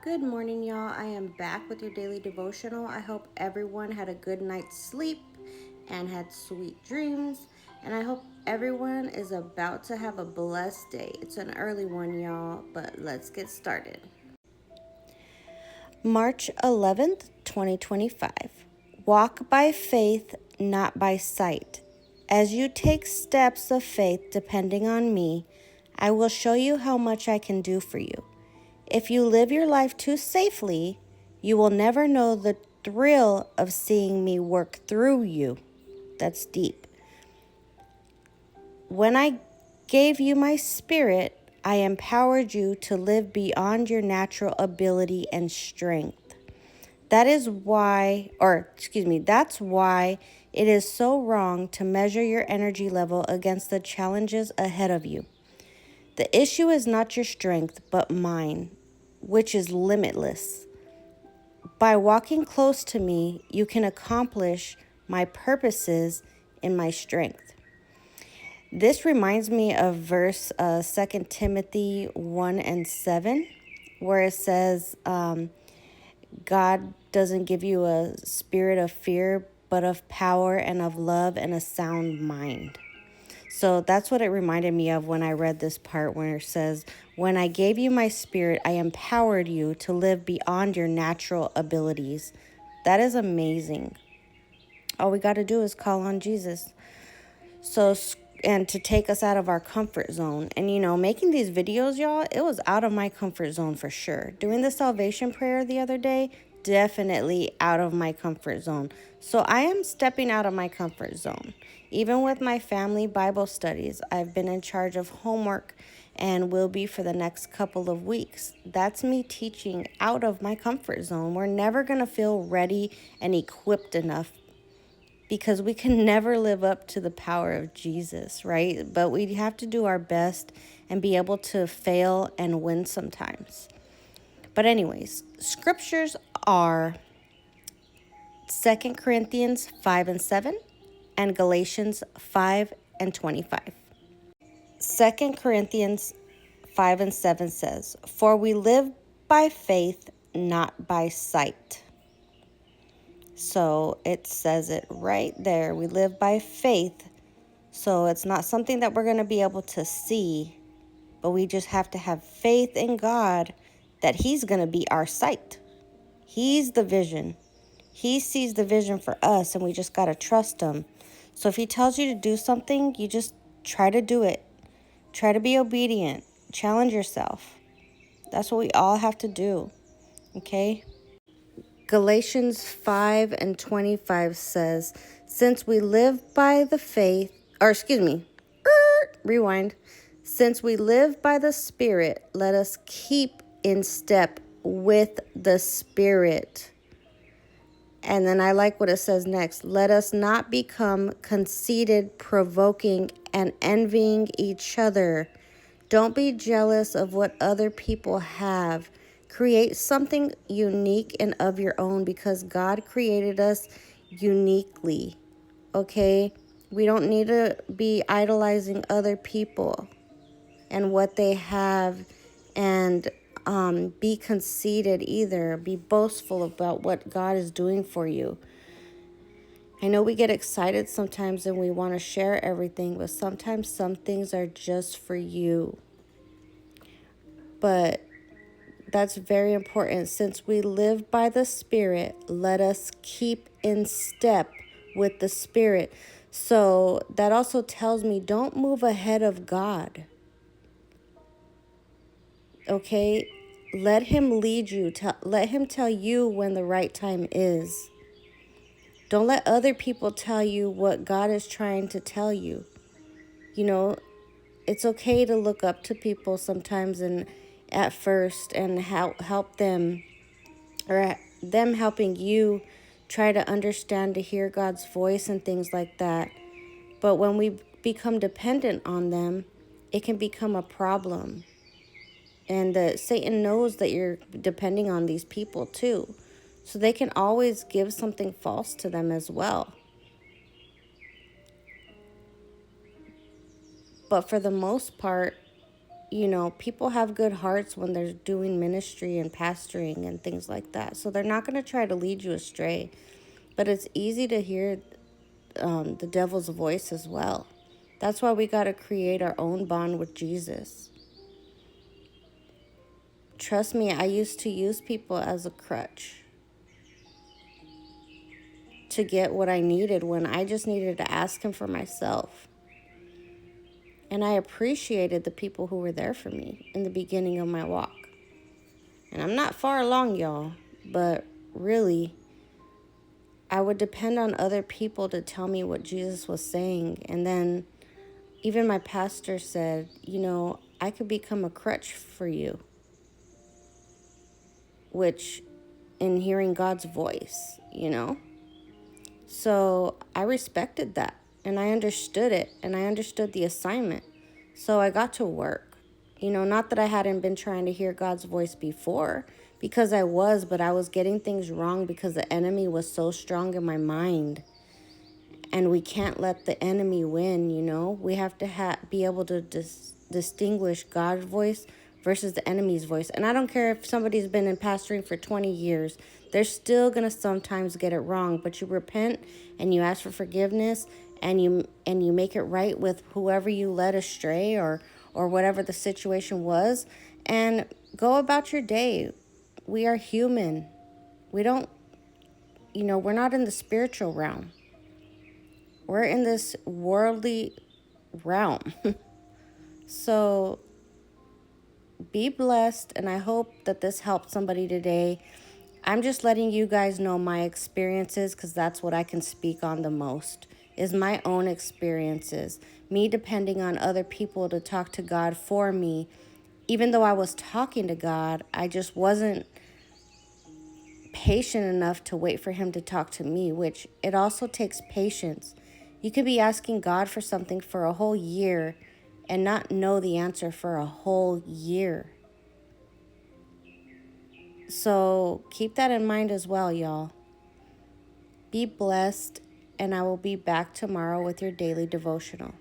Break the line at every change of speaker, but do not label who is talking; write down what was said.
Good morning, y'all. I am back with your daily devotional. I hope everyone had a good night's sleep and had sweet dreams. And I hope everyone is about to have a blessed day. It's an early one, y'all, but let's get started. March 11th, 2025. Walk by faith, not by sight. As you take steps of faith depending on me, I will show you how much I can do for you. If you live your life too safely, you will never know the thrill of seeing me work through you. That's deep. When I gave you my spirit, I empowered you to live beyond your natural ability and strength. That's why it is so wrong to measure your energy level against the challenges ahead of you. The issue is not your strength, but mine, which is limitless. By walking close to me, you can accomplish my purposes in my strength. This reminds me of verse 2 Timothy 1 and 7, where it says, God doesn't give you a spirit of fear, but of power and of love and a sound mind. So that's what it reminded me of when I read this part where it says, when I gave you my spirit, I empowered you to live beyond your natural abilities. That is amazing. All we got to do is call on Jesus. And to take us out of our comfort zone. And, making these videos, y'all, it was out of my comfort zone for sure. Doing the salvation prayer the other day, definitely out of my comfort zone. So I am stepping out of my comfort zone. Even with my family Bible studies, I've been in charge of homework and will be for the next couple of weeks. That's me teaching out of my comfort zone. We're never going to feel ready and equipped enough because we can never live up to the power of Jesus, right? But we have to do our best and be able to fail and win sometimes. But anyways, scriptures are 2 Corinthians 5 and 7 and Galatians 5 and 25. 2 Corinthians 5 and 7 says, "For we live by faith, not by sight." So it says it right there. We live by faith. So it's not something that we're going to be able to see, but we just have to have faith in God that He's going to be our sight. He's the vision. He sees the vision for us, and we just got to trust Him. So if He tells you to do something, you just try to do it. Try to be obedient. Challenge yourself. That's what we all have to do. Okay? Galatians 5 and 25 says, since we live by the faith, rewind. Since we live by the Spirit, let us keep in step with the Spirit. And then I like what it says next. Let us not become conceited, provoking, and envying each other. Don't be jealous of what other people have. Create something unique and of your own because God created us uniquely. Okay? We don't need to be idolizing other people and what they have and be conceited either. Be boastful about what God is doing for you. I know we get excited sometimes and we want to share everything, but sometimes some things are just for you. But that's very important. Since we live by the Spirit, let us keep in step with the Spirit. So that also tells me don't move ahead of God. Okay? Let Him lead you. Let Him tell you when the right time is. Don't let other people tell you what God is trying to tell you. It's okay to look up to people sometimes and at first and help them, or them helping you try to understand, to hear God's voice and things like that. But when we become dependent on them, it can become a problem. And Satan knows that you're depending on these people too. So they can always give something false to them as well. But for the most part, people have good hearts when they're doing ministry and pastoring and things like that. So they're not going to try to lead you astray. But it's easy to hear the devil's voice as well. That's why we got to create our own bond with Jesus. Trust me, I used to use people as a crutch to get what I needed when I just needed to ask him for myself. And I appreciated the people who were there for me in the beginning of my walk. And I'm not far along, y'all, but really, I would depend on other people to tell me what Jesus was saying. And then even my pastor said, I could become a crutch for you, which in hearing God's voice. So I respected that and I understood it and I understood the assignment. So I got to work. Not that I hadn't been trying to hear God's voice before, because I was, but I was getting things wrong because the enemy was so strong in my mind. And we can't let the enemy win. We have to be able to distinguish God's voice versus the enemy's voice. And I don't care if somebody's been in pastoring for 20 years. They're still going to sometimes get it wrong. But you repent and you ask for forgiveness and you make it right with whoever you led astray or whatever the situation was. And go about your day. We are human. We don't, we're not in the spiritual realm. We're in this worldly realm. So be blessed, and I hope that this helped somebody today. I'm just letting you guys know my experiences because that's what I can speak on the most, is my own experiences. Me depending on other people to talk to God for me. Even though I was talking to God, I just wasn't patient enough to wait for him to talk to me, which it also takes patience. You could be asking God for something for a whole year and not know the answer for a whole year. So keep that in mind as well, y'all. Be blessed, and I will be back tomorrow with your daily devotional.